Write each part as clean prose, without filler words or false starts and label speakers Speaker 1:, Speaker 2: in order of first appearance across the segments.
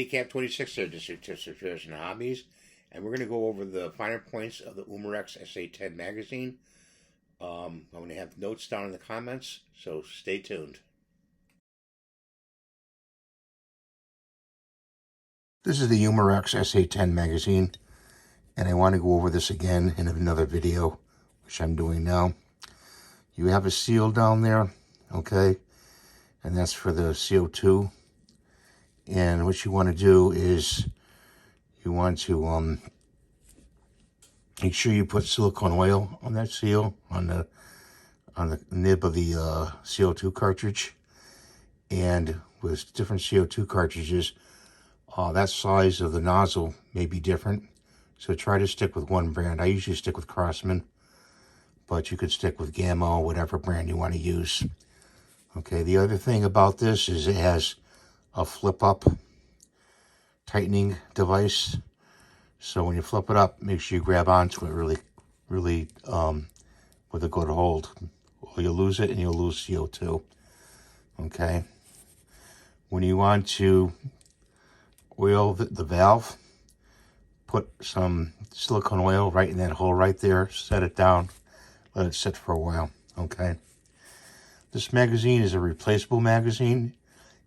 Speaker 1: Handicap 26 there, Distributors and Hobbies, and we're going to go over the finer points of the Umarex SA10 magazine. I'm going to have notes down in the comments, so stay tuned. This is the Umarex SA10 magazine, and I want to go over this again in another video, which I'm doing now. You have a seal down there, okay, and that's for the CO2. And what you want to do is you want to make sure you put silicone oil on that seal, on the nib of the CO2 cartridge. And with different CO2 cartridges, that size of the nozzle may be different. So try to stick with one brand. I usually stick with Crosman, but you could stick with Gamma, whatever brand you want to use. Okay, the other thing about this is it has a flip-up tightening device. So when you flip it up, make sure you grab onto it really with a good hold. Or you'll lose it and you'll lose CO2. Okay. When you want to oil the valve, put some silicone oil right in that hole right there. Set it down. Let it sit for a while. Okay. This magazine is a replaceable magazine.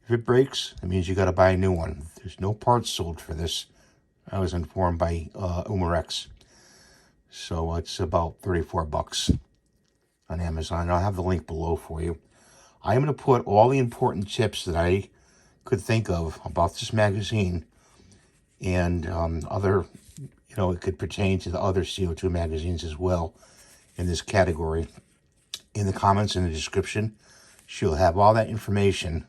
Speaker 1: If it breaks, that means you got to buy a new one. There's no parts sold for this. I was informed by Umarex. So it's about 34 bucks on Amazon. I'll have the link below for you. I'm going to put all the important tips that I could think of about this magazine and other, it could pertain to the other CO2 magazines as well in this category. In the comments in the description, she'll have all that information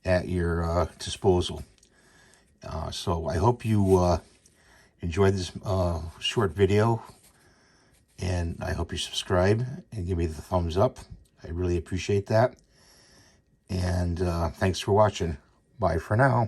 Speaker 1: at your disposal. So I hope you enjoyed this short video, and I hope you subscribe and give me the thumbs up. I really appreciate that. And thanks for watching. Bye for now.